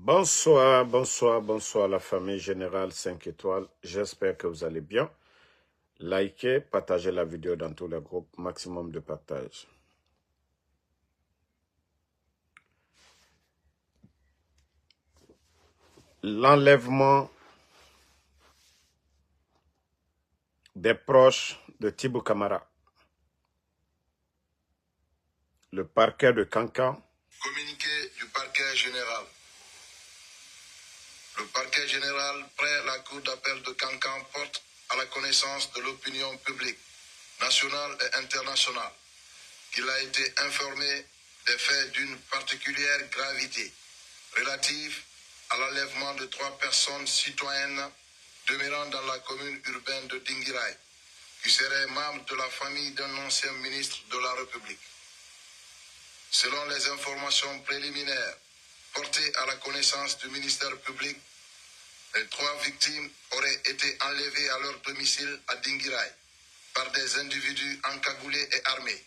Bonsoir, bonsoir, bonsoir la famille Générale 5 étoiles. J'espère que vous allez bien. Likez, partagez la vidéo dans tous les groupes, maximum de partage. L'enlèvement des proches de Thibou Camara. Le parquet de Kankan. Communiqué du parquet général. Le parquet général près la cour d'appel de Kankan porte à la connaissance de l'opinion publique, nationale et internationale, qu'il a été informé des faits d'une particulière gravité relatifs à l'enlèvement de 3 personnes citoyennes demeurant dans la commune urbaine de Dinguiraye, qui seraient membres de la famille d'un ancien ministre de la République. Selon les informations préliminaires portées à la connaissance du ministère public, les 3 victimes auraient été enlevées à leur domicile à Dinguiraye par des individus encagoulés et armés,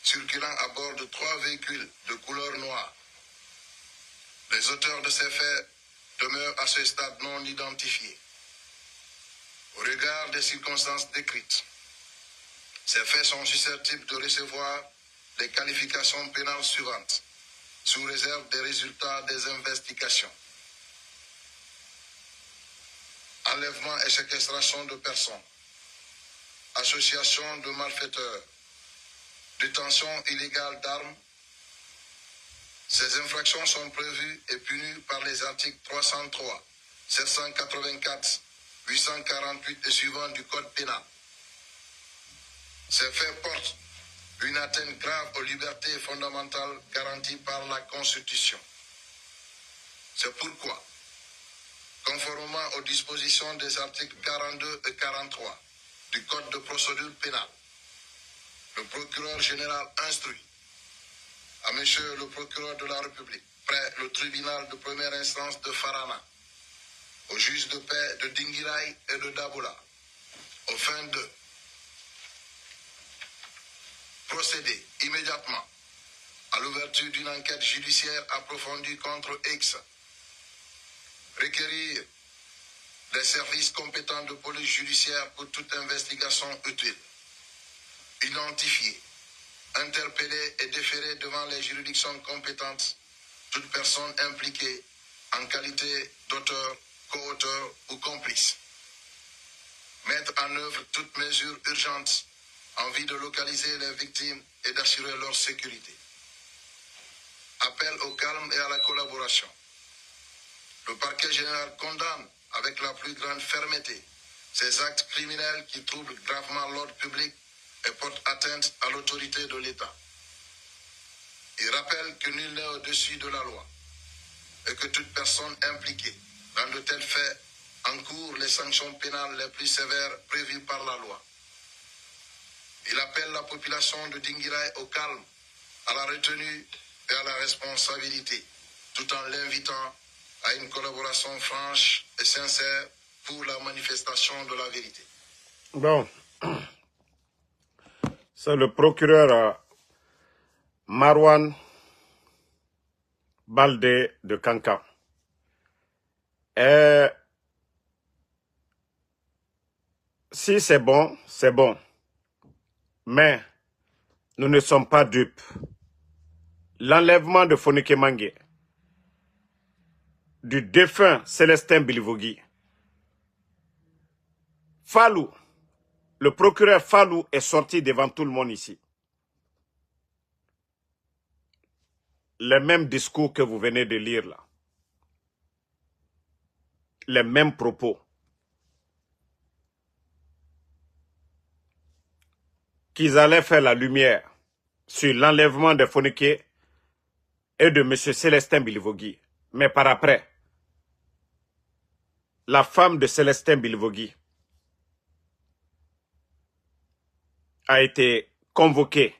circulant à bord de 3 véhicules de couleur noire. Les auteurs de ces faits demeurent à ce stade non identifiés. Au regard des circonstances décrites, ces faits sont susceptibles de recevoir les qualifications pénales suivantes, sous réserve des résultats des investigations. Enlèvement et séquestration de personnes, association de malfaiteurs, détention illégale d'armes. Ces infractions sont prévues et punies par les articles 303, 784, 848 et suivants du Code pénal. Ces faits portent une atteinte grave aux libertés fondamentales garanties par la Constitution. C'est pourquoi, conformément aux dispositions des articles 42 et 43 du Code de procédure pénale, le procureur général instruit à monsieur le procureur de la République, près le tribunal de première instance de Farana, au juge de paix de Dinguiraye et de Daboula, au fin de procéder immédiatement à l'ouverture d'une enquête judiciaire approfondie contre X, requérir les services compétents de police judiciaire pour toute investigation utile, identifier, interpeller et déférer devant les juridictions compétentes toute personne impliquée en qualité d'auteur, co-auteur ou complice, mettre en œuvre toutes mesures urgentes en vue de localiser les victimes et d'assurer leur sécurité. Appel au calme et à la collaboration. Le parquet général condamne avec la plus grande fermeté ces actes criminels qui troublent gravement l'ordre public et portent atteinte à l'autorité de l'État. Il rappelle que nul n'est au-dessus de la loi et que toute personne impliquée dans de tels faits encourt les sanctions pénales les plus sévères prévues par la loi. Il appelle la population de Dinguiraye au calme, à la retenue et à la responsabilité, tout en l'invitant à une collaboration franche et sincère pour la manifestation de la vérité. Bon, c'est le procureur Marwan Baldé de Kankan. Et si c'est bon, c'est bon. Mais nous ne sommes pas dupes. L'enlèvement de Fonike Mange, du défunt Célestin Bilivogui, Fallou, le procureur Fallou est sorti devant tout le monde ici. Les mêmes discours que vous venez de lire là. Les mêmes propos. Qu'ils allaient faire la lumière sur l'enlèvement de Fonike et de M. Célestin Bilivogui. Mais par après, la femme de Célestin Bilivogui a été convoquée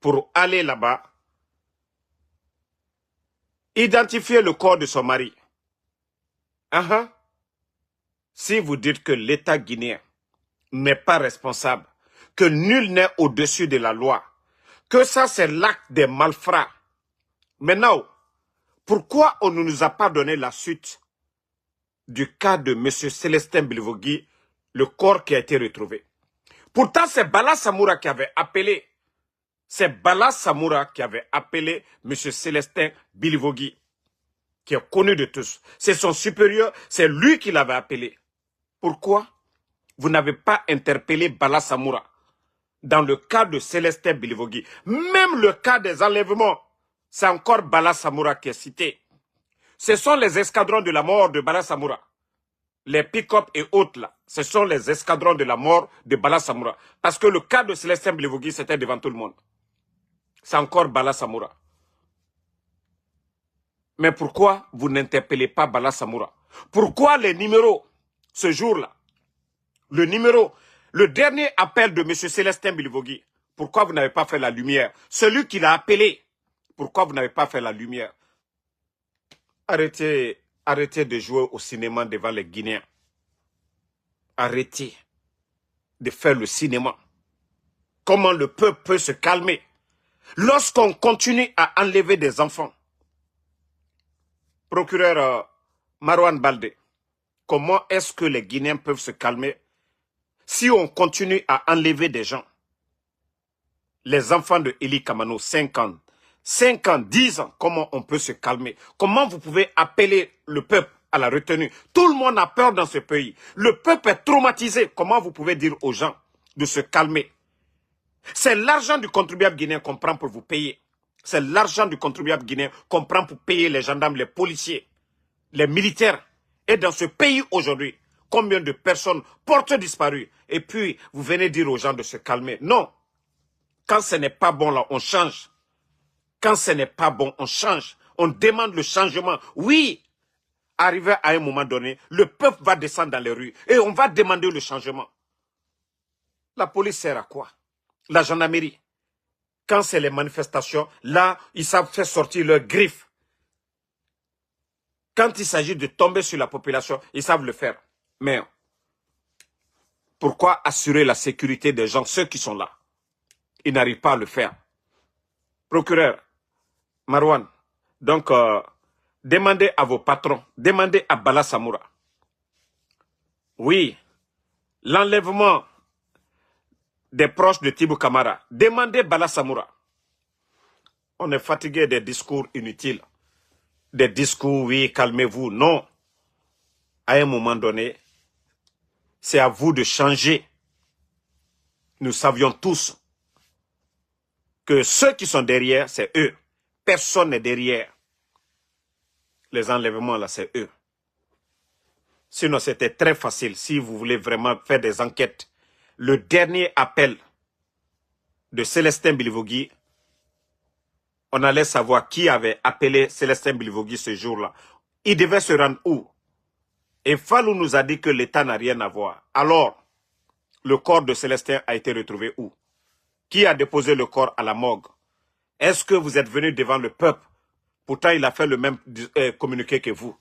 pour aller là-bas, identifier le corps de son mari. Si vous dites que l'État guinéen n'est pas responsable, que nul n'est au-dessus de la loi, que ça c'est l'acte des malfrats. Maintenant, Pourquoi on ne nous a pas donné la suite du cas de M. Célestin Bilivogui, le corps qui a été retrouvé? Pourtant, c'est Bala Samoura qui avait appelé. C'est Bala Samoura qui avait appelé M. Célestin Bilivogui, qui est connu de tous. C'est son supérieur, c'est lui qui l'avait appelé. Pourquoi vous n'avez pas interpellé Bala Samoura dans le cas de Célestin Bilivogui? Même le cas des enlèvements, c'est encore Bala Samoura qui est cité. Ce sont les escadrons de la mort de Bala Samoura. Les pick-up et autres là, ce sont les escadrons de la mort de Bala Samoura. Parce que le cas de Célestin Bilivogui, c'était devant tout le monde. C'est encore Bala Samoura. Mais pourquoi vous n'interpellez pas Bala Samoura? Pourquoi les numéros, ce jour-là, le dernier appel de M. Célestin Bilivogui, pourquoi vous n'avez pas fait la lumière? Celui qui l'a appelé, pourquoi vous n'avez pas fait la lumière? Arrêtez de jouer au cinéma devant les Guinéens. Arrêtez de faire le cinéma. Comment le peuple peut se calmer lorsqu'on continue à enlever des enfants? Procureur Marouane Baldé, comment est-ce que les Guinéens peuvent se calmer si on continue à enlever des gens? Les enfants de Eli Kamano, 5 ans, 10 ans, comment on peut se calmer? Comment vous pouvez appeler le peuple à la retenue? Tout le monde a peur dans ce pays. Le peuple est traumatisé. Comment vous pouvez dire aux gens de se calmer? C'est l'argent du contribuable guinéen qu'on prend pour vous payer. C'est l'argent du contribuable guinéen qu'on prend pour payer les gendarmes, les policiers, les militaires. Et dans ce pays aujourd'hui, combien de personnes portent disparu? Et puis, vous venez dire aux gens de se calmer. Non. Quand ce n'est pas bon, là, on change. Quand ce n'est pas bon, on change. On demande le changement. Oui, arrivé à un moment donné, le peuple va descendre dans les rues et on va demander le changement. La police sert à quoi? La gendarmerie. Quand c'est les manifestations, là, ils savent faire sortir leurs griffes. Quand il s'agit de tomber sur la population, ils savent le faire. Mais pourquoi assurer la sécurité des gens, ceux qui sont là? Ils n'arrivent pas à le faire. Procureur Marouane, donc demandez à vos patrons, demandez à Bala Samoura. Oui, l'enlèvement des proches de Tibou Kamara, demandez Bala Samoura. On est fatigué des discours inutiles. Des discours, oui, calmez-vous. Non. À un moment donné, c'est à vous de changer. Nous savions tous que ceux qui sont derrière, c'est eux. Personne n'est derrière. Les enlèvements, là, c'est eux. Sinon, c'était très facile. Si vous voulez vraiment faire des enquêtes, le dernier appel de Célestin Bilivogui, on allait savoir qui avait appelé Célestin Bilivogui ce jour-là. Il devait se rendre où? Et Fallou nous a dit que l'État n'a rien à voir. Alors, le corps de Célestin a été retrouvé où? Qui a déposé le corps à la morgue? Est-ce que vous êtes venu devant le peuple? Pourtant, il a fait le même communiqué que vous.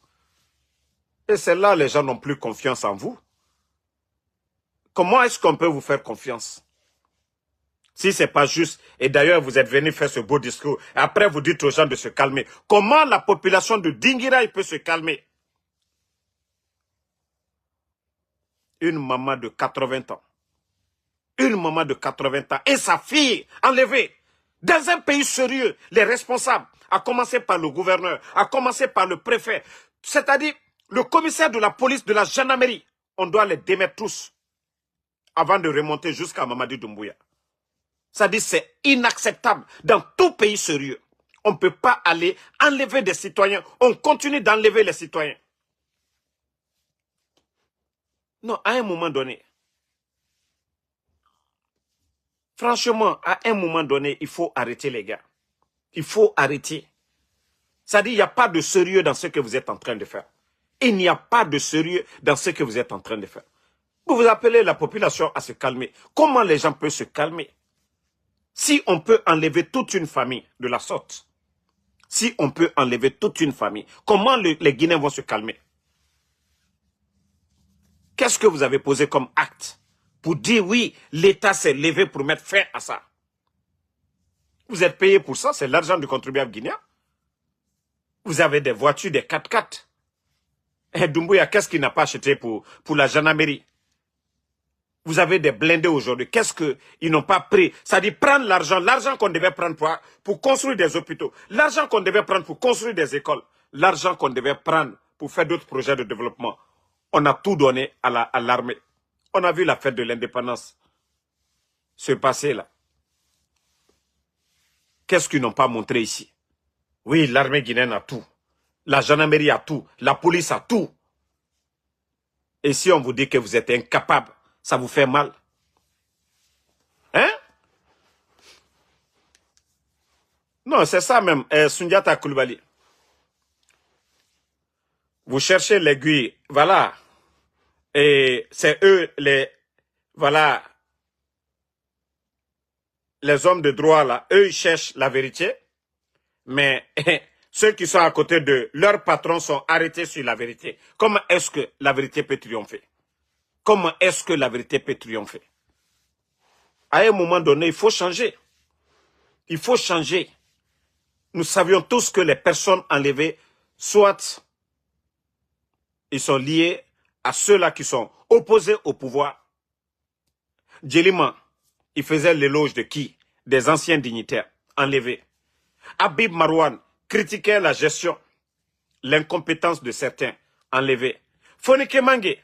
Et c'est là les gens n'ont plus confiance en vous. Comment est-ce qu'on peut vous faire confiance? Si ce n'est pas juste, et d'ailleurs vous êtes venu faire ce beau discours, et après vous dites aux gens de se calmer. Comment la population de Dinguiraye peut se calmer? Une maman de 80 ans. Une maman de 80 ans et sa fille enlevée. Dans un pays sérieux, les responsables, à commencer par le gouverneur, à commencer par le préfet, c'est-à-dire le commissaire de la police, de la gendarmerie, on doit les démettre tous avant de remonter jusqu'à Mamadi Doumbouya. C'est-à-dire c'est inacceptable dans tout pays sérieux. On ne peut pas aller enlever des citoyens. On continue d'enlever les citoyens. Non, à un moment donné, franchement, à un moment donné, il faut arrêter les gars. Il faut arrêter. C'est-à-dire il n'y a pas de sérieux dans ce que vous êtes en train de faire. Il n'y a pas de sérieux dans ce que vous êtes en train de faire. Vous vous appelez la population à se calmer. Comment les gens peuvent se calmer? Si on peut enlever toute une famille de la sorte, si on peut enlever toute une famille, comment les Guinéens vont se calmer? Qu'est-ce que vous avez posé comme acte pour dire oui, l'État s'est levé pour mettre fin à ça? Vous êtes payé pour ça, c'est l'argent du contribuable guinéen. Vous avez des voitures, des 4x4. Et Doumbouya, qu'est-ce qu'il n'a pas acheté pour la gendarmerie? Vous avez des blindés aujourd'hui. Qu'est-ce qu'ils n'ont pas pris? Ça dit prendre l'argent qu'on devait prendre pour construire des hôpitaux, l'argent qu'on devait prendre pour construire des écoles, l'argent qu'on devait prendre pour faire d'autres projets de développement. On a tout donné à l'armée. On a vu la fête de l'indépendance se passer là. Qu'est-ce qu'ils n'ont pas montré ici? Oui, l'armée guinéenne a tout. La gendarmerie a tout. La police a tout. Et si on vous dit que vous êtes incapable, ça vous fait mal. Hein? Non, c'est ça même, Sundiata Coulibaly. Vous cherchez l'aiguille, voilà. Et c'est eux voilà, les hommes de droit là, eux ils cherchent la vérité. Mais ceux qui sont à côté de leurs patrons sont arrêtés sur la vérité. Comment est-ce que la vérité peut triompher? Comment est-ce que la vérité peut triompher? À un moment donné, il faut changer. Il faut changer. Nous savions tous que les personnes enlevées, soit ils sont liés à ceux-là qui sont opposés au pouvoir. Djelima, il faisait l'éloge de qui? Des anciens dignitaires enlevés. Habib Marouane critiquait la gestion, l'incompétence de certains enlevés. Fonike Mange,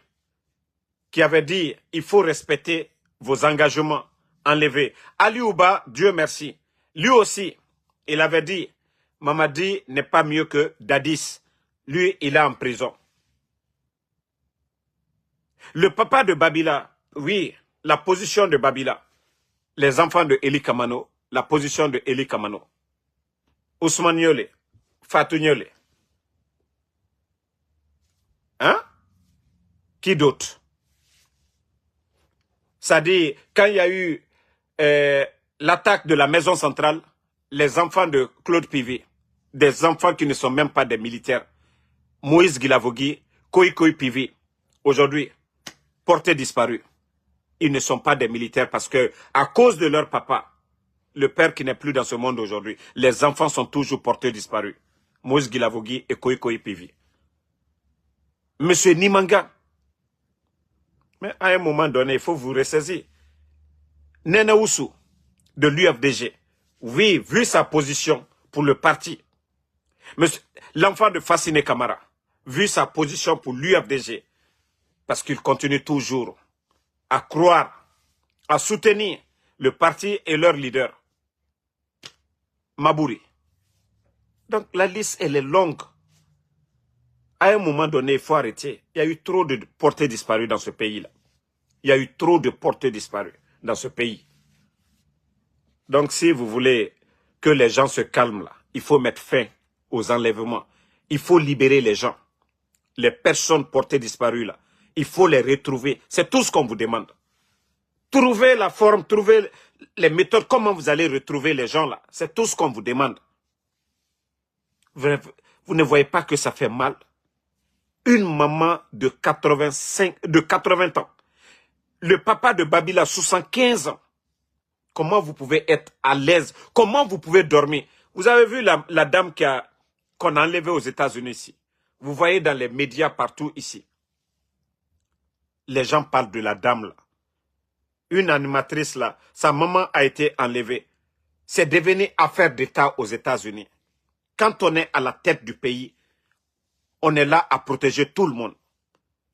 qui avait dit il faut respecter vos engagements, enlevés. Ali Ouba, Dieu merci, lui aussi, il avait dit Mamadi n'est pas mieux que Dadis. Lui, il est en prison. Le papa de Babila, oui, la position de Babila, les enfants de Eli Kamano, la position de Eli Kamano. Ousmane Yole, Fatou Yole. Hein? Qui d'autre? Ça dit, quand il y a eu l'attaque de la maison centrale, les enfants de Claude Pivé, des enfants qui ne sont même pas des militaires, Moïse Guilavogui, Koï Pivé, aujourd'hui, portés disparus. Ils ne sont pas des militaires parce que, à cause de leur papa, le père qui n'est plus dans ce monde aujourd'hui, les enfants sont toujours portés disparus. Moïse Guilavogui et Koï Pivé. Monsieur Nimanga. Mais à un moment donné, il faut vous ressaisir. Nene Oussou, de l'UFDG, oui, vu sa position pour le parti. L'enfant de Fassine Camara, vu sa position pour l'UFDG, parce qu'il continue toujours à croire, à soutenir le parti et leur leader, Mabouri. Donc la liste, elle est longue. À un moment donné, il faut arrêter. Il y a eu trop de portées disparues dans ce pays-là. Il y a eu trop de portées disparues dans ce pays. Donc si vous voulez que les gens se calment là, il faut mettre fin aux enlèvements. Il faut libérer les gens. Les personnes portées disparues là, il faut les retrouver. C'est tout ce qu'on vous demande. Trouvez la forme, trouvez les méthodes, comment vous allez retrouver les gens là. C'est tout ce qu'on vous demande. Vous ne voyez pas que ça fait mal? Une maman de 80 ans. Le papa de Babila, 75 ans. Comment vous pouvez être à l'aise? Comment vous pouvez dormir? Vous avez vu la dame qu'on a enlevée aux États-Unis ici. Vous voyez dans les médias partout ici. Les gens parlent de la dame là. Une animatrice là, sa maman a été enlevée. C'est devenu affaire d'État aux États-Unis. Quand on est à la tête du pays, on est là à protéger tout le monde.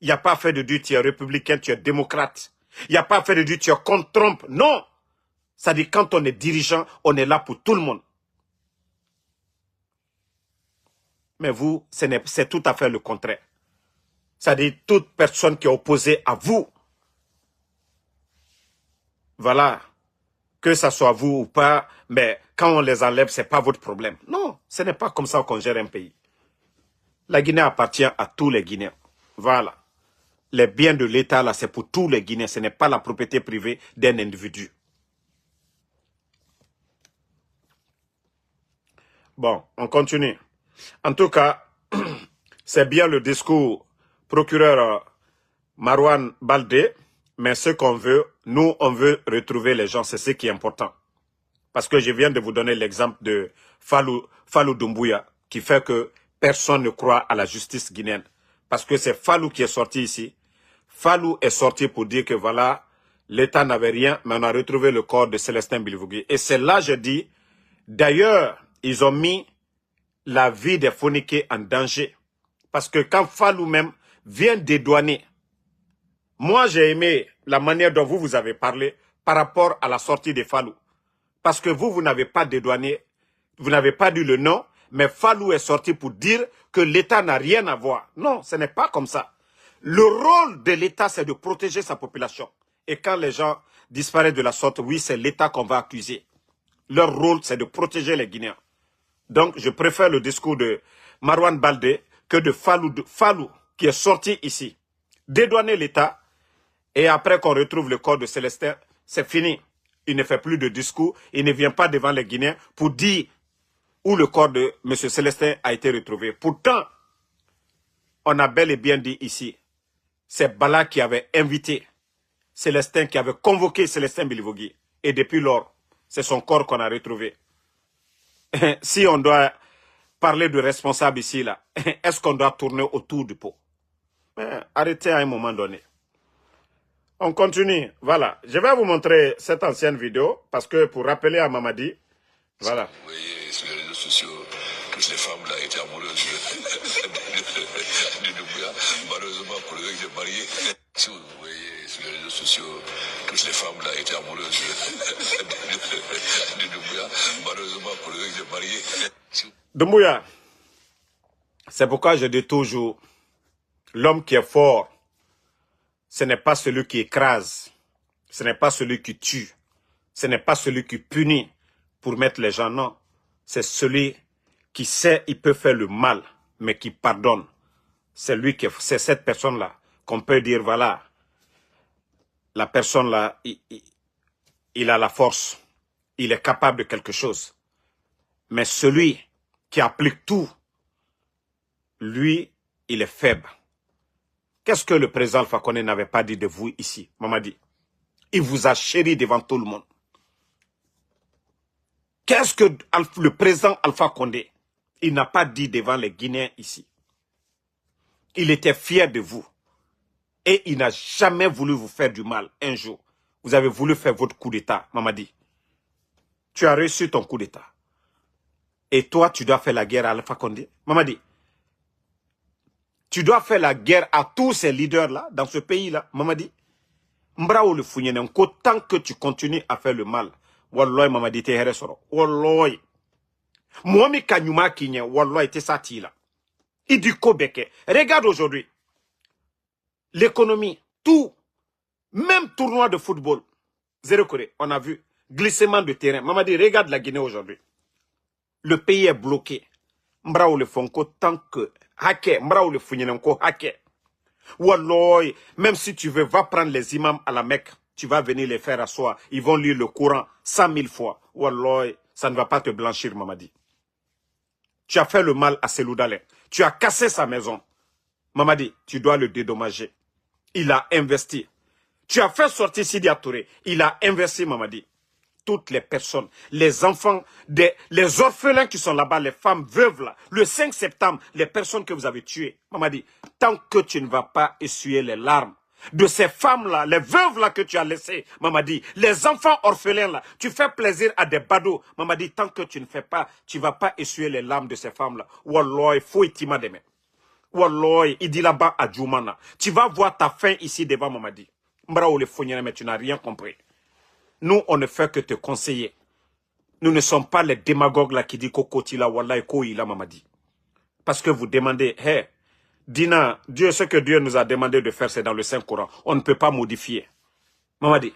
Il n'y a pas fait de dire tu es républicain, tu es démocrate. Il n'y a pas fait de dire tu es contre Trump. Non. Ça dit quand on est dirigeant, on est là pour tout le monde. Mais vous, c'est tout à fait le contraire. Ça dit toute personne qui est opposée à vous. Voilà. Que ça soit vous ou pas, mais quand on les enlève, ce n'est pas votre problème. Non, ce n'est pas comme ça qu'on gère un pays. La Guinée appartient à tous les Guinéens. Voilà. Les biens de l'État, là, c'est pour tous les Guinéens. Ce n'est pas la propriété privée d'un individu. Bon, on continue. En tout cas, c'est bien le discours procureur Marouane Baldé, mais ce qu'on veut, nous, on veut retrouver les gens, c'est ce qui est important. Parce que je viens de vous donner l'exemple de Fallou Doumbouya, qui fait que personne ne croit à la justice guinéenne. Parce que c'est Fallou qui est sorti ici. Fallou est sorti pour dire que voilà, l'État n'avait rien, mais on a retrouvé le corps de Célestin Bilvougui. Et c'est là, je dis, d'ailleurs, ils ont mis la vie des Fonike en danger. Parce que quand Fallou même vient dédouaner, moi j'ai aimé la manière dont vous avez parlé par rapport à la sortie de Fallou. Parce que vous n'avez pas dédouané, vous n'avez pas dit le nom, mais Fallou est sorti pour dire que l'État n'a rien à voir. Non, ce n'est pas comme ça. Le rôle de l'État, c'est de protéger sa population. Et quand les gens disparaissent de la sorte, oui, c'est l'État qu'on va accuser. Leur rôle, c'est de protéger les Guinéens. Donc, je préfère le discours de Marwan Baldé que de Fallou qui est sorti ici. Dédouaner l'État, et après qu'on retrouve le corps de Célestin, c'est fini. Il ne fait plus de discours, il ne vient pas devant les Guinéens pour dire où le corps de M. Célestin a été retrouvé. Pourtant, on a bel et bien dit ici, c'est Bala qui avait invité Célestin, qui avait convoqué Célestin Bilvougui. Et depuis lors, c'est son corps qu'on a retrouvé. Si on doit parler de responsable ici, là, est-ce qu'on doit tourner autour du pot? Arrêtez à un moment donné. On continue. Voilà. Je vais vous montrer cette ancienne vidéo parce que pour rappeler à Mamadi, voilà. Vous voyez sur les réseaux sociaux, toutes les femmes là étaient amoureuses de Doumbouya, malheureusement pour le mec de marié. Si vous voyez sur les réseaux sociaux, toutes les femmes là étaient amoureuses de Doumbouya, malheureusement pour le mec de marié. Doumbouya, c'est pourquoi je dis toujours, l'homme qui est fort, ce n'est pas celui qui écrase, ce n'est pas celui qui tue, ce n'est pas celui qui punit pour mettre les gens, non. C'est celui qui sait il peut faire le mal, mais qui pardonne. C'est lui qui, c'est cette personne-là qu'on peut dire, voilà, la personne-là, il a la force, il est capable de quelque chose. Mais celui qui applique tout, lui, il est faible. Qu'est-ce que le président Alpha Condé n'avait pas dit de vous ici, Mamadi? Il vous a chéri devant tout le monde. Qu'est-ce que le président Alpha Condé, il n'a pas dit devant les Guinéens ici? Il était fier de vous. Et il n'a jamais voulu vous faire du mal un jour. Vous avez voulu faire votre coup d'État, Mamadi. Tu as reçu ton coup d'État. Et toi, tu dois faire la guerre à Alpha Condé. Mamadi, tu dois faire la guerre à tous ces leaders-là, dans ce pays-là. Mamadi, Mbrao le Founyenenko, tant que tu continues à faire le mal, Walloy Mamadi te heresoro. Walloy. Moami Kanyuma Kinye, Walloy te satila. Idiko Beke. Regarde aujourd'hui. L'économie, tout. Même tournoi de football. Zéro Corée. On a vu. Glissement de terrain. Mamadi, regarde la Guinée aujourd'hui. Le pays est bloqué. Mbrao le Fonko, tant que. Hake. Mbrao le Founyenenko, hake. Walloy. Même si tu veux, va prendre les imams à la Mecque. Tu vas venir les faire asseoir. Ils vont lire le Coran 100 000 fois. Walloy, ça ne va pas te blanchir, Mamadi. Tu as fait le mal à Seloudalé. Tu as cassé sa maison. Mamadi, tu dois le dédommager. Il a investi. Tu as fait sortir Sidi Touré. Il a investi, Mamadi. Toutes les personnes, les enfants, les orphelins qui sont là-bas, les femmes veuves là, le 5 septembre, les personnes que vous avez tuées. Mamadi, tant que tu ne vas pas essuyer les larmes de ces femmes-là, les veuves-là que tu as laissées, Mamadi, les enfants orphelins là, tu fais plaisir à des badauds. Mamadi, tant que tu ne fais pas, tu ne vas pas essuyer les larmes de ces femmes-là. Walloy, faut itima demain. Walloy, il dit là-bas à Djoumana. Tu vas voir ta fin ici devant Mamadi. Mbrao le Founyen, mais tu n'as rien compris. Nous, on ne fait que te conseiller. Nous ne sommes pas les démagogues là qui disent Kokotila, Wallahi, Koïla, Mamadi. Parce que vous demandez, hé, Dina, Dieu, ce que Dieu nous a demandé de faire, c'est dans le Saint-Coran. On ne peut pas modifier. Mamadi,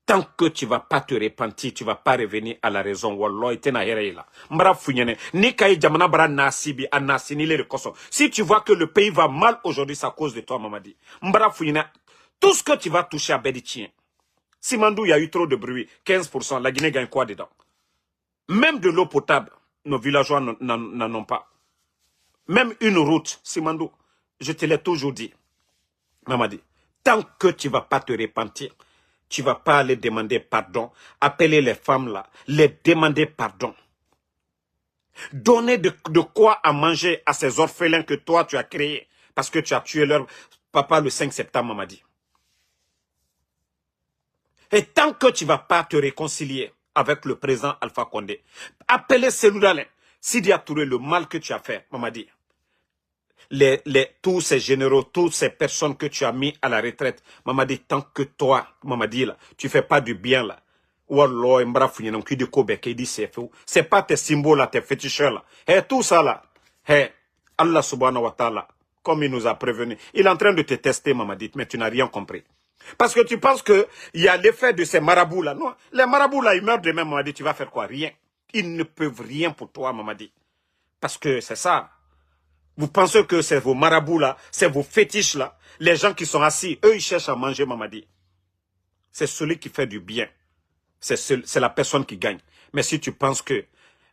tant que tu ne vas pas te repentir, tu ne vas pas revenir à la raison. Wallahi, tena hereila. Mbra founyene, ni kaye jamana bra nasibi, anasini le koso. Si tu vois que le pays va mal aujourd'hui, c'est à cause de toi, Mamadi. Mbra founyene, tout ce que tu vas toucher à Béditien. Simandou, il y a eu trop de bruit. 15%. La Guinée gagne quoi dedans? Même de l'eau potable, nos villageois n'en ont pas. Même une route, Simandou, je te l'ai toujours dit. Mamadi, tant que tu ne vas pas te repentir, tu ne vas pas aller demander pardon, appeler les femmes là, les demander pardon. Donner de quoi à manger à ces orphelins que toi tu as créés parce que tu as tué leur papa le 5 septembre, Mamadi. Et tant que tu ne vas pas te réconcilier avec le président Alpha Condé, appeler Seloudalin, Sidi Touré, le mal que tu as fait, Mamadi. Tous ces généraux, toutes ces personnes que tu as mis à la retraite, Mamadi, tant que toi, Mamadi, là, tu ne fais pas du bien, là. C'est pas tes symboles, là, tes féticheurs, là. Et tout ça, là, Allah subhanahu wa ta'ala, comme il nous a prévenu, il est en train de te tester, Mamadi, mais tu n'as rien compris. Parce que tu penses qu'il y a l'effet de ces marabouts-là. Non, les marabouts-là, ils meurent demain, Mamadi, tu vas faire quoi? Rien. Ils ne peuvent rien pour toi, Mamadi. Parce que c'est ça. Vous pensez que c'est vos marabouts-là, c'est vos fétiches-là, les gens qui sont assis, eux, ils cherchent à manger, Mamadi. C'est celui qui fait du bien. C'est la personne qui gagne. Mais si tu penses que,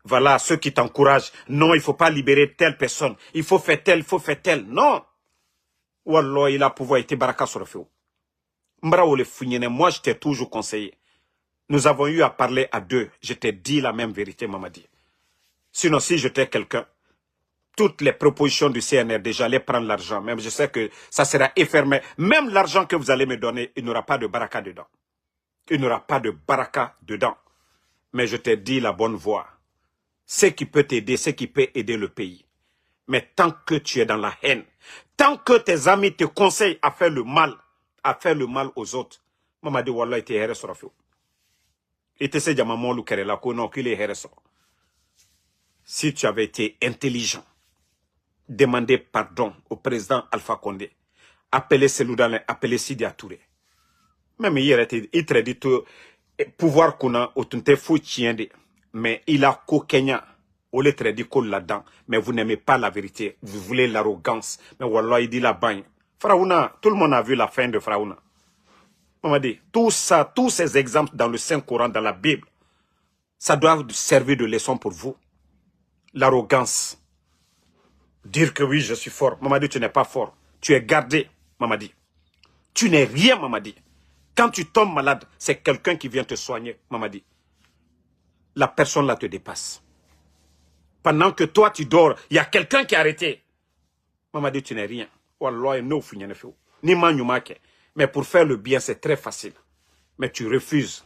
voilà, ceux qui t'encouragent, non, il ne faut pas libérer telle personne, il faut faire tel, il faut faire tel. Non. Wallah, il a pouvoir été baraka sur le feu. Moi, je t'ai toujours conseillé. Nous avons eu à parler à deux. Je t'ai dit la même vérité, Mamadi. Sinon, si j'étais quelqu'un, toutes les propositions du CNRD, j'allais prendre l'argent. Même je sais que ça sera éphémère. Même l'argent que vous allez me donner, il n'y aura pas de baraka dedans. Il n'y aura pas de baraka dedans. Mais je t'ai dit la bonne voie. Ce qui peut t'aider, ce qui peut aider le pays. Mais tant que tu es dans la haine, tant que tes amis te conseillent à faire le mal aux autres, Mamadi Wallah était héré sur la feu. Et tu sais, Jamamon Lukerela, non, qu'il est héré sur. Si tu avais été intelligent, demander pardon au président Alpha Condé, appeler Seloudalin, appeler Sidi Touré. Même hier, il te dit tout pouvoir qu'on a au tunte fou tiende, mais il a qu'au Kenya, on le dit là-dedans, mais vous n'aimez pas la vérité, vous voulez l'arrogance, mais Wallah, il dit la bagne. Faraouna, tout le monde a vu la fin de Faraouna. On m'a dit, tout ça, tous ces exemples dans le Saint-Coran, dans la Bible, ça doit servir de leçon pour vous. L'arrogance. Dire que oui, je suis fort. Mamadi, tu n'es pas fort. Tu es gardé, Mamadi. Tu n'es rien, Mamadi. Quand tu tombes malade, c'est quelqu'un qui vient te soigner, Mamadi. La personne là te dépasse. Pendant que toi, tu dors, il y a quelqu'un qui est arrêté. Mamadi, tu n'es rien. Mais pour faire le bien, c'est très facile. Mais tu refuses.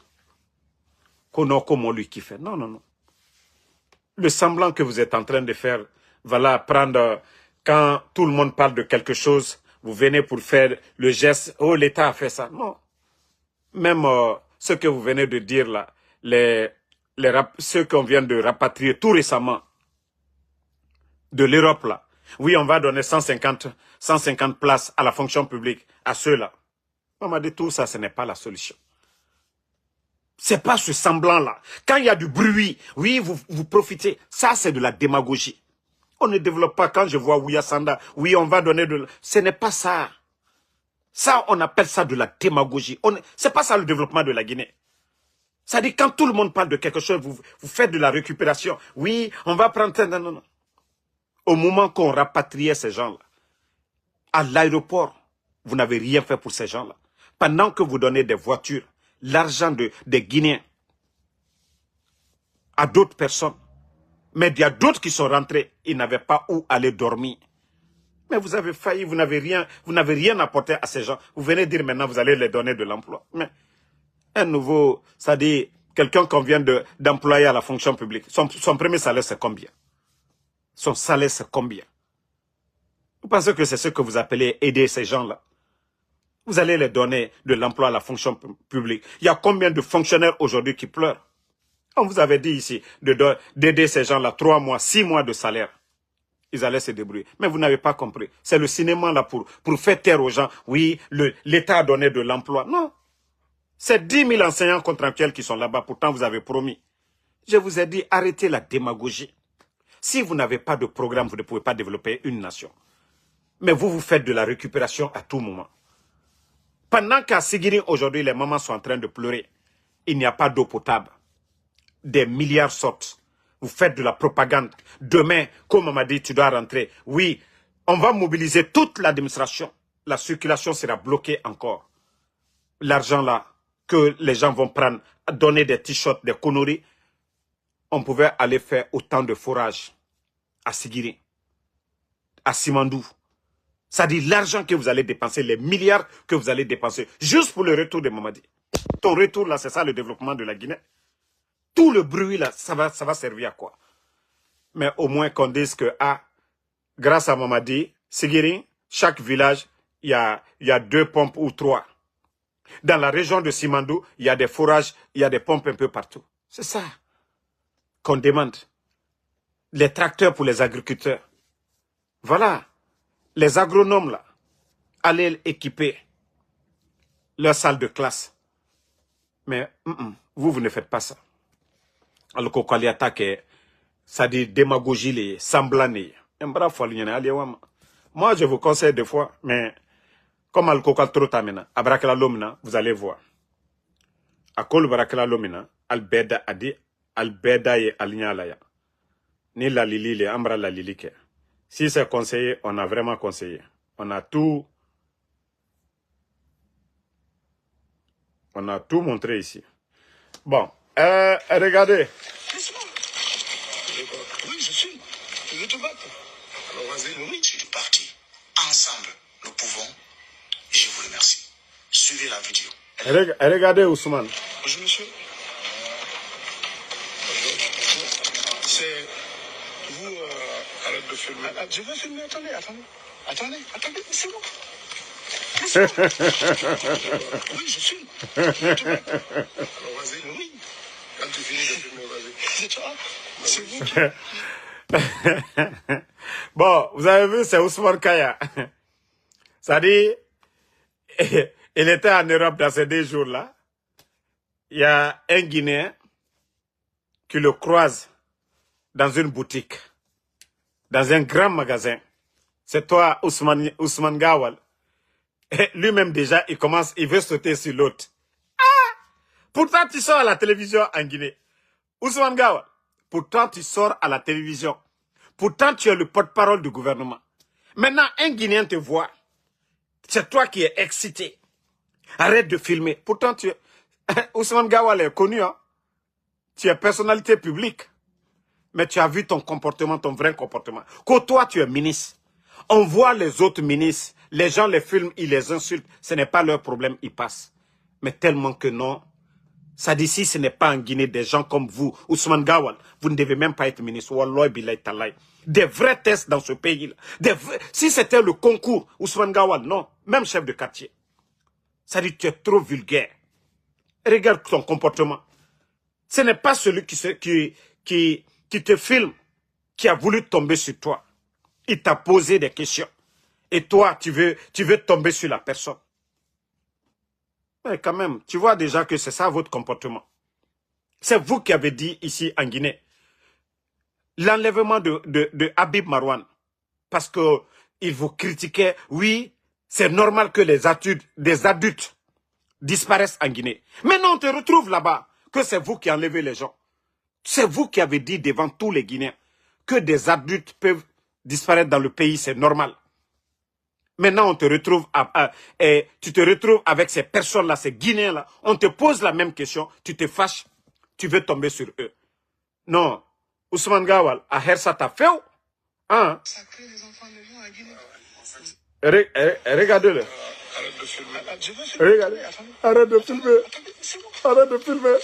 Comment lui qui fait. Non, non, non. Le semblant que vous êtes en train de faire, voilà, prendre, quand tout le monde parle de quelque chose, vous venez pour faire le geste, oh, l'État a fait ça. Non. Même ce que vous venez de dire là, ceux qu'on vient de rapatrier tout récemment de l'Europe là, oui, on va donner 150 places à la fonction publique, à ceux-là. On m'a dit tout ça, ce n'est pas la solution. C'est pas ce semblant-là. Quand il y a du bruit, oui, vous profitez. Ça, c'est de la démagogie. On ne développe pas quand je vois Ouya Sanda. Oui, on va donner de... Ce n'est pas ça. Ça, on appelle ça de la démagogie. C'est pas ça le développement de la Guinée. Ça dit quand tout le monde parle de quelque chose, vous faites de la récupération. Oui, on va prendre... Non, non, non. Au moment qu'on rapatriait ces gens-là, à l'aéroport, vous n'avez rien fait pour ces gens-là. Pendant que vous donnez des voitures, l'argent des Guinéens à d'autres personnes. Mais il y a d'autres qui sont rentrés, ils n'avaient pas où aller dormir. Mais vous avez failli, vous n'avez rien apporté à ces gens. Vous venez dire maintenant, vous allez les donner de l'emploi. Mais un nouveau, c'est-à-dire quelqu'un qu'on vient d'employer à la fonction publique, son premier salaire, c'est combien? Son salaire, c'est combien? Vous pensez que c'est ce que vous appelez aider ces gens-là? Vous allez les donner de l'emploi à la fonction publique. Il y a combien de fonctionnaires aujourd'hui qui pleurent? On vous avait dit ici d'aider ces gens-là 3 mois, 6 mois de salaire. Ils allaient se débrouiller. Mais vous n'avez pas compris. C'est le cinéma là pour faire taire aux gens. Oui, l'État a donné de l'emploi. Non. C'est 10 000 enseignants contractuels qui sont là-bas. Pourtant, vous avez promis. Je vous ai dit, arrêtez la démagogie. Si vous n'avez pas de programme, vous ne pouvez pas développer une nation. Mais vous faites de la récupération à tout moment. Pendant qu'à Sigiri, aujourd'hui, les mamans sont en train de pleurer. Il n'y a pas d'eau potable. Des milliards sortent. Vous faites de la propagande. Demain, comme on m'a dit, tu dois rentrer. Oui, on va mobiliser toute l'administration. La circulation sera bloquée encore. L'argent là, que les gens vont prendre, donner des t-shirts, des conneries, on pouvait aller faire autant de forages à Sigiri, à Simandou. Ça dit l'argent que vous allez dépenser, les milliards que vous allez dépenser, juste pour le retour de Mamadi. Ton retour là, c'est ça le développement de la Guinée. Tout le bruit là, ça va servir à quoi? Mais au moins qu'on dise que, grâce à Mamadi, Sigiri, chaque village, il y a 2 pompes ou 3. Dans la région de Simandou, il y a des forages, il y a des pompes un peu partout. C'est ça qu'on demande. Les tracteurs pour les agriculteurs. Voilà. Les agronomes là, allez équiper leur salle de classe. Mais vous ne faites pas ça. Alors qu'on attaque, ça dit démagogie, semblant. Moi, je vous conseille des fois, mais comme Al-Kokal trop tamena, Abrakala Lomina, vous allez voir. Akol Barakala Lomina, Albeda Adi, Albeda et Alignalaya. Ni la Lili, les Ambra la Lili. Si c'est conseillé, on a vraiment conseillé. On a tout montré ici. Bon, regardez. Oui, je suis. Je vais te battre. Alors vas-y, oui. C'est du parti. Ensemble, nous pouvons. Je vous remercie. Suivez la vidéo. Regardez Ousmane. Bonjour, monsieur. C'est vous. Arrête de filmer. Je vais filmer. Attendez, c'est bon. Oui, je suis. Alors vas-y, oui. Quand tu finis de filmer, vas-y. C'est vous qui... Bon, vous avez vu, c'est Ousmane Kaya. Ça dit, il était en Europe dans ces 2 jours-là. Il y a un Guinéen qui le croise dans une boutique, dans un grand magasin. C'est toi, Ousmane Gawal. Lui-même déjà, il veut sauter sur l'autre. Pourtant, tu sors à la télévision en Guinée. Ousmane Gawal, pourtant, tu sors à la télévision. Pourtant, tu es le porte-parole du gouvernement. Maintenant, un Guinéen te voit. C'est toi qui es excité. Arrête de filmer. Pourtant, tu es... Ousmane Gawal est connu, hein. Tu es personnalité publique. Mais tu as vu ton comportement, ton vrai comportement. Quand toi, tu es ministre. On voit les autres ministres. Les gens les filment, ils les insultent. Ce n'est pas leur problème, ils passent. Mais tellement que non. Ça dit, si ce n'est pas en Guinée des gens comme vous, Ousmane Gawal, vous ne devez même pas être ministre. Wallahi billahi talahi. Des vrais tests dans ce pays-là. Si c'était le concours, Ousmane Gawal, non. Même chef de quartier. Ça dit, tu es trop vulgaire. Regarde ton comportement. Ce n'est pas celui qui te filme, qui a voulu tomber sur toi. Il t'a posé des questions. Et toi, tu veux tomber sur la personne. Mais quand même, tu vois déjà que c'est ça votre comportement. C'est vous qui avez dit ici en Guinée, l'enlèvement de Habib Marwan, parce que il vous critiquait, oui, c'est normal que des adultes disparaissent en Guinée. Maintenant, on te retrouve là-bas, que c'est vous qui enlevez les gens. C'est vous qui avez dit devant tous les Guinéens que des adultes peuvent disparaître dans le pays, c'est normal. Maintenant, on te retrouve et tu te retrouves avec ces personnes-là, ces Guinéens-là. On te pose la même question, tu te fâches, tu veux tomber sur eux. Non, Ousmane Gawal, à Hersa t'a fait. Hein? Regardez-le. Arrête de filmer. Regardez. Arrête de filmer. Arrête de filmer.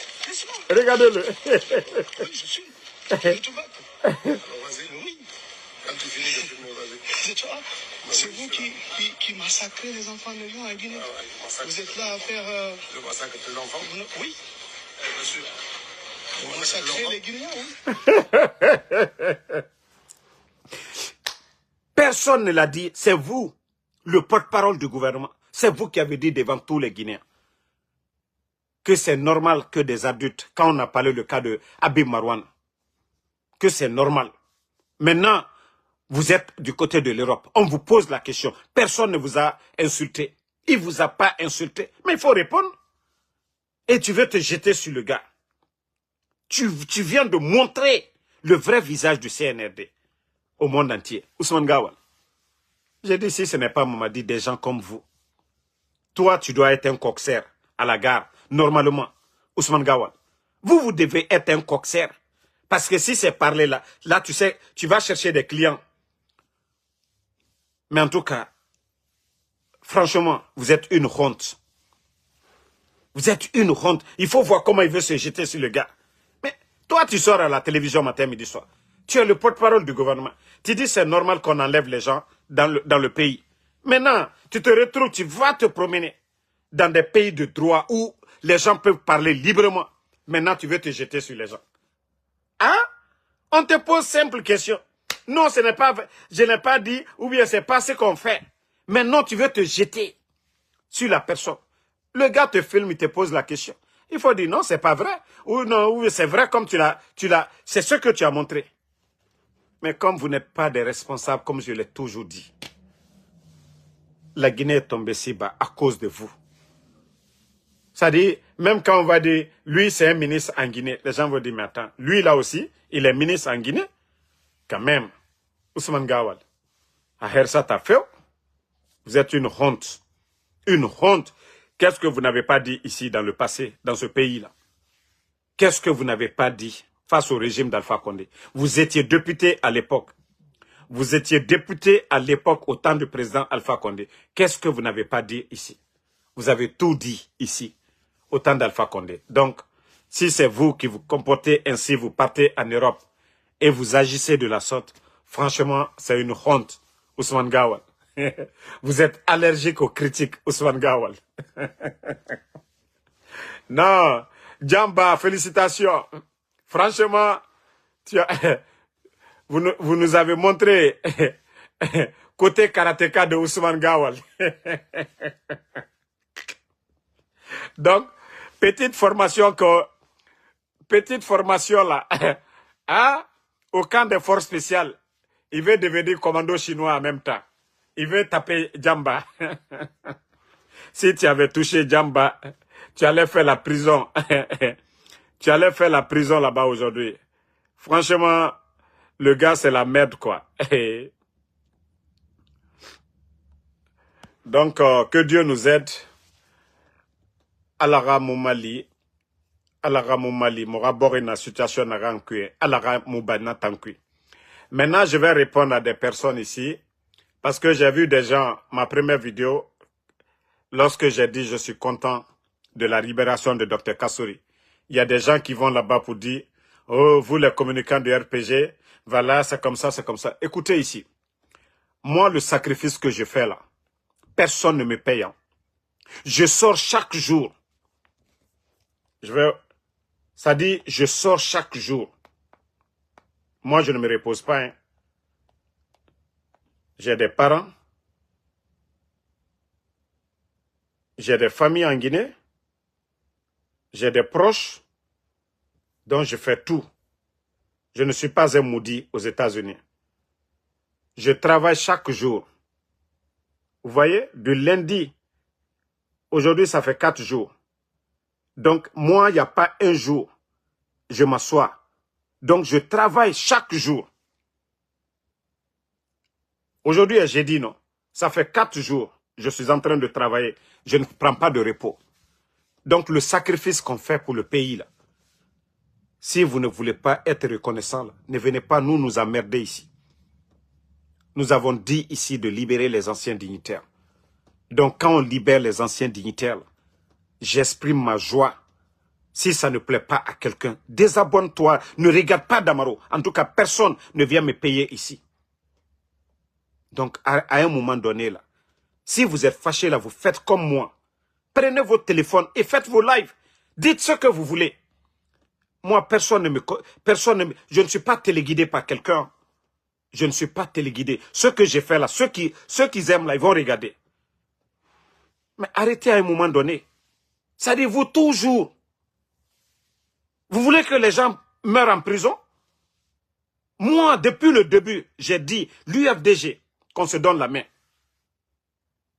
Regardez-le. Oui, je suis. Je vais te battre. Alors vas-y, oui. Quand tu finis de filmer, vas-y. C'est vous qui massacrez les enfants de gens à Guinée. Vous êtes là à faire... Le massacre des enfants? Oui. Bien sûr. Vous massacrez les Guinéens, oui. Personne ne l'a dit. C'est vous, le porte-parole du gouvernement. C'est vous qui avez dit devant tous les Guinéens que c'est normal que des adultes, quand on a parlé le cas de Habib Marwan, que c'est normal. Maintenant, vous êtes du côté de l'Europe. On vous pose la question. Personne ne vous a insulté. Il ne vous a pas insulté. Mais il faut répondre. Et tu veux te jeter sur le gars. Tu viens de montrer le vrai visage du CNRD au monde entier. Ousmane Gawal. J'ai dit, si ce n'est pas Mamadi, des gens comme vous. Toi, tu dois être un coxer à la gare, normalement. Ousmane Gawal. Vous devez être un coxer. Parce que si c'est parler là, tu sais, tu vas chercher des clients. Mais en tout cas, franchement, vous êtes une honte. Vous êtes une honte. Il faut voir comment il veut se jeter sur le gars. Mais toi, tu sors à la télévision matin, midi, soir. Tu es le porte-parole du gouvernement. Tu dis c'est normal qu'on enlève les gens dans le pays. Maintenant, tu te retrouves, tu vas te promener dans des pays de droit où les gens peuvent parler librement. Maintenant, tu veux te jeter sur les gens. Hein? On te pose simple question. Non, ce n'est pas, je n'ai pas dit, ou bien c'est pas ce qu'on fait. Maintenant, tu veux te jeter sur la personne. Le gars te filme, il te pose la question. Il faut dire non, c'est pas vrai. Ou non, ou c'est vrai comme c'est ce que tu as montré. Mais comme vous n'êtes pas des responsables, comme je l'ai toujours dit, la Guinée est tombée si bas à cause de vous. C'est-à-dire, même quand on va dire, lui c'est un ministre en Guinée, les gens vont dire, mais attends, lui là aussi, il est ministre en Guinée. Quand même, Ousmane Gawal, à Hersat Afeo, vous êtes une honte. Une honte. Qu'est-ce que vous n'avez pas dit ici dans le passé, dans ce pays-là? Qu'est-ce que vous n'avez pas dit face au régime d'Alpha Condé? Vous étiez député à l'époque. Vous étiez député à l'époque au temps du président Alpha Condé. Qu'est-ce que vous n'avez pas dit ici? Vous avez tout dit ici, au temps d'Alpha Condé. Donc, si c'est vous qui vous comportez ainsi, vous partez en Europe et vous agissez de la sorte, franchement, c'est une honte, Ousmane Gawal. Vous êtes allergique aux critiques, Ousmane Gawal. Non, Djamba, félicitations. Franchement, vous nous avez montré côté karatéka de Ousmane Gawal. Donc, petite formation là, hein, au camp des forces spéciales, il veut devenir commando chinois en même temps. Il veut taper Djamba. Si tu avais touché Djamba, tu allais faire la prison. Tu allais faire la prison là-bas aujourd'hui. Franchement, le gars, c'est la merde, quoi. Donc, que Dieu nous aide. Alara Moumali, Mora Borina, situation n'a rien cuit. Alara Moubana Tankui. Maintenant, je vais répondre à des personnes ici. Parce que j'ai vu des gens, ma première vidéo, lorsque j'ai dit je suis content de la libération de Dr Kassouri. Il y a des gens qui vont là-bas pour dire, oh, vous les communicants du RPG, voilà, c'est comme ça, c'est comme ça. Écoutez ici, moi, le sacrifice que je fais là, personne ne me paye. Je sors chaque jour. Ça dit, je sors chaque jour. Moi, je ne me repose pas. Hein. J'ai des parents. J'ai des familles en Guinée. J'ai des proches. Donc, je fais tout. Je ne suis pas un maudit aux États-Unis. Je travaille chaque jour. Vous voyez, du lundi. Aujourd'hui, ça fait 4 jours. Donc, moi, il n'y a pas un jour. Je m'assois. Donc, je travaille chaque jour. Aujourd'hui, j'ai dit non. Ça fait 4 jours. Je suis en train de travailler. Je ne prends pas de repos. Donc, le sacrifice qu'on fait pour le pays, là, si vous ne voulez pas être reconnaissant, là, ne venez pas nous emmerder ici. Nous avons dit ici de libérer les anciens dignitaires. Donc, quand on libère les anciens dignitaires, j'exprime ma joie. Si ça ne plaît pas à quelqu'un, désabonne-toi. Ne regarde pas Damaro. En tout cas, personne ne vient me payer ici. Donc, à un moment donné, là, si vous êtes fâché, là, vous faites comme moi. Prenez votre téléphone et faites vos lives. Dites ce que vous voulez. Moi, je ne suis pas téléguidé par quelqu'un. Je ne suis pas téléguidé. Ce que j'ai fait là, ceux qui aiment là, ils vont regarder. Mais arrêtez à un moment donné. Ça dit, vous toujours. Vous voulez que les gens meurent en prison? Moi, depuis le début, j'ai dit, l'UFDG, qu'on se donne la main.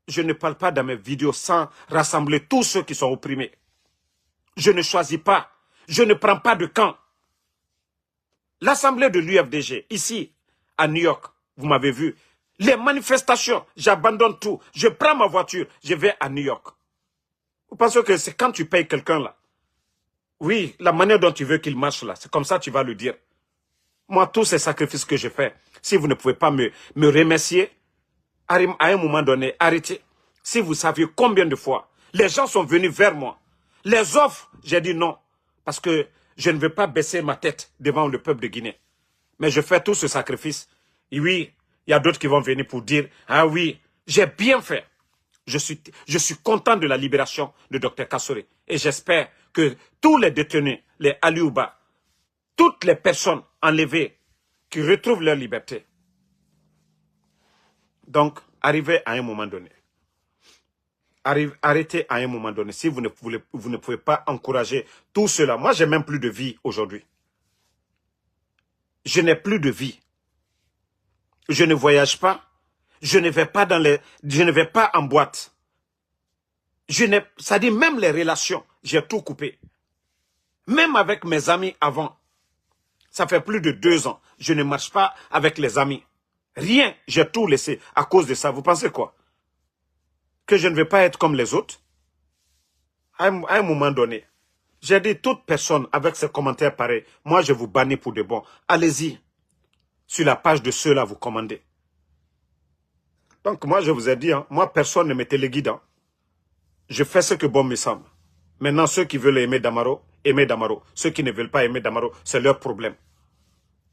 Je ne parle pas dans mes vidéos sans rassembler tous ceux qui sont opprimés. Je ne choisis pas. Je ne prends pas de camp. L'assemblée de l'UFDG, ici, à New York, vous m'avez vu. Les manifestations, j'abandonne tout. Je prends ma voiture, je vais à New York. Vous pensez que c'est quand tu payes quelqu'un là? Oui, la manière dont tu veux qu'il marche là, c'est comme ça que tu vas le dire. Moi, tous ces sacrifices que je fais, si vous ne pouvez pas me remercier, à un moment donné, arrêtez. Si vous saviez combien de fois les gens sont venus vers moi, les offres, j'ai dit non, parce que je ne veux pas baisser ma tête devant le peuple de Guinée. Mais je fais tout ce sacrifice. Et oui, il y a d'autres qui vont venir pour dire, ah oui, j'ai bien fait. Je suis content de la libération de Dr Kassore. Et j'espère que tous les détenus, les Aliouba, toutes les personnes enlevées, qui retrouvent leur liberté. Donc, arrivez à un moment donné. Arrêtez à un moment donné. Si vous ne pouvez pas encourager tout cela. Moi, j'ai même plus de vie aujourd'hui. Je n'ai plus de vie. Je ne voyage pas. Je ne vais pas je ne vais pas en boîte. Ça dit même les relations, j'ai tout coupé. Même avec mes amis avant. Ça fait plus de 2 ans. Je ne marche pas avec les amis. Rien, j'ai tout laissé à cause de ça. Vous pensez quoi? Que je ne vais pas être comme les autres? À un moment donné, j'ai dit toute personne avec ces commentaires pareils, moi je vous bannis pour de bon. Allez-y, sur la page de ceux-là, vous commandez. Donc moi je vous ai dit, hein, moi personne ne me téléguide. Hein. Je fais ce que bon me semble. Maintenant ceux qui veulent aimer Damaro, aimez Damaro. Ceux qui ne veulent pas aimer Damaro, c'est leur problème.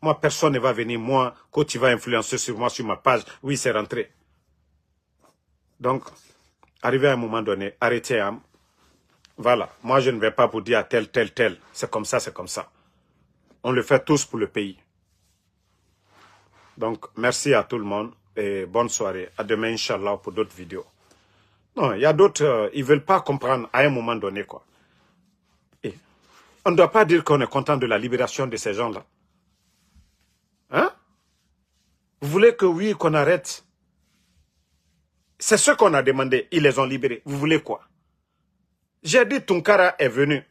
Moi personne ne va venir, moi, quand tu vas influencer sur moi, sur ma page, oui c'est rentré. Donc, arrivé à un moment donné, arrêtez. Hein. Voilà, moi je ne vais pas vous dire tel. C'est comme ça, c'est comme ça. On le fait tous pour le pays. Donc, merci à tout le monde et bonne soirée. À demain, Inch'Allah, pour d'autres vidéos. Non, il y a d'autres, ils ne veulent pas comprendre à un moment donné, quoi. Et on ne doit pas dire qu'on est content de la libération de ces gens-là. Hein? Vous voulez que oui, qu'on arrête? C'est ce qu'on a demandé. Ils les ont libérés. Vous voulez quoi? J'ai dit Tunkara est venu.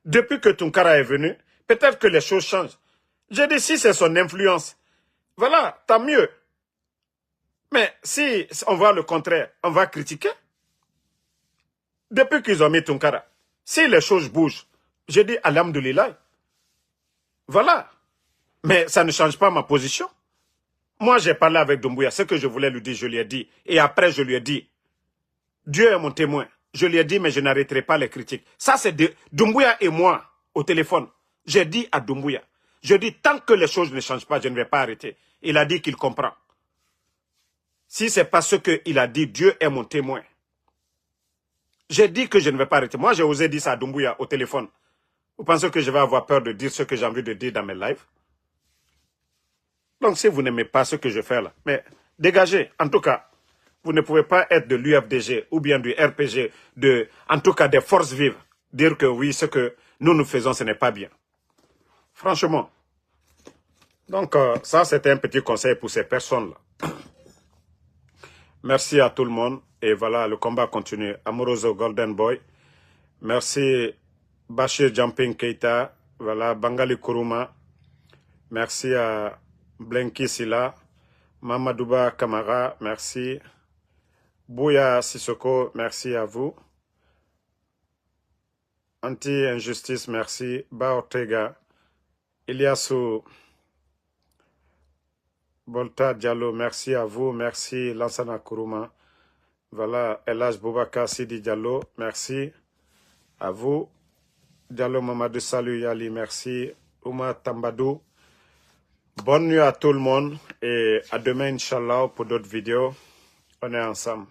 Depuis que Tunkara est venu, peut-être que les choses changent. J'ai dit si c'est son influence, voilà, tant mieux. Mais si on voit le contraire, on va critiquer. Depuis qu'ils ont mis Tunkara, si les choses bougent, j'ai dit alhamdoulilah. Voilà. Mais ça ne change pas ma position. Moi, j'ai parlé avec Doumbouya. Ce que je voulais lui dire, je lui ai dit. Et après, je lui ai dit, Dieu est mon témoin. Je lui ai dit, mais je n'arrêterai pas les critiques. Ça, c'est Doumbouya et moi, au téléphone. J'ai dit à Doumbouya, je dis, tant que les choses ne changent pas, je ne vais pas arrêter. Il a dit qu'il comprend. Si c'est parce qu'il a dit, Dieu est mon témoin. J'ai dit que je ne vais pas arrêter. Moi, j'ai osé dire ça à Doumbouya au téléphone. Vous pensez que je vais avoir peur de dire ce que j'ai envie de dire dans mes lives? Donc, si vous n'aimez pas ce que je fais là, mais dégagez. En tout cas, vous ne pouvez pas être de l'UFDG ou bien du RPG, en tout cas des forces vives, dire que oui, ce que nous faisons, ce n'est pas bien. Franchement. Donc, ça, c'était un petit conseil pour ces personnes-là. Merci à tout le monde. Et voilà, le combat continue. Amoroso Golden Boy. Merci Bashir Jumping Keita. Voilà, Bangali Kuruma. Merci à Blenki Silla. Mamadouba Kamara. Merci. Bouya Sissoko. Merci à vous. Anti-injustice. Merci. Ba Ortega. Iliassou Bolta Diallo. Merci à vous. Merci Lansana Kuruma. Voilà, Elhaj Boubacar Sidi Diallo, merci à vous. Diallo Mamadou Salou Yali, merci. Ouma Tambadou. Bonne nuit à tout le monde et à demain, Inch'Allah, pour d'autres vidéos. On est ensemble.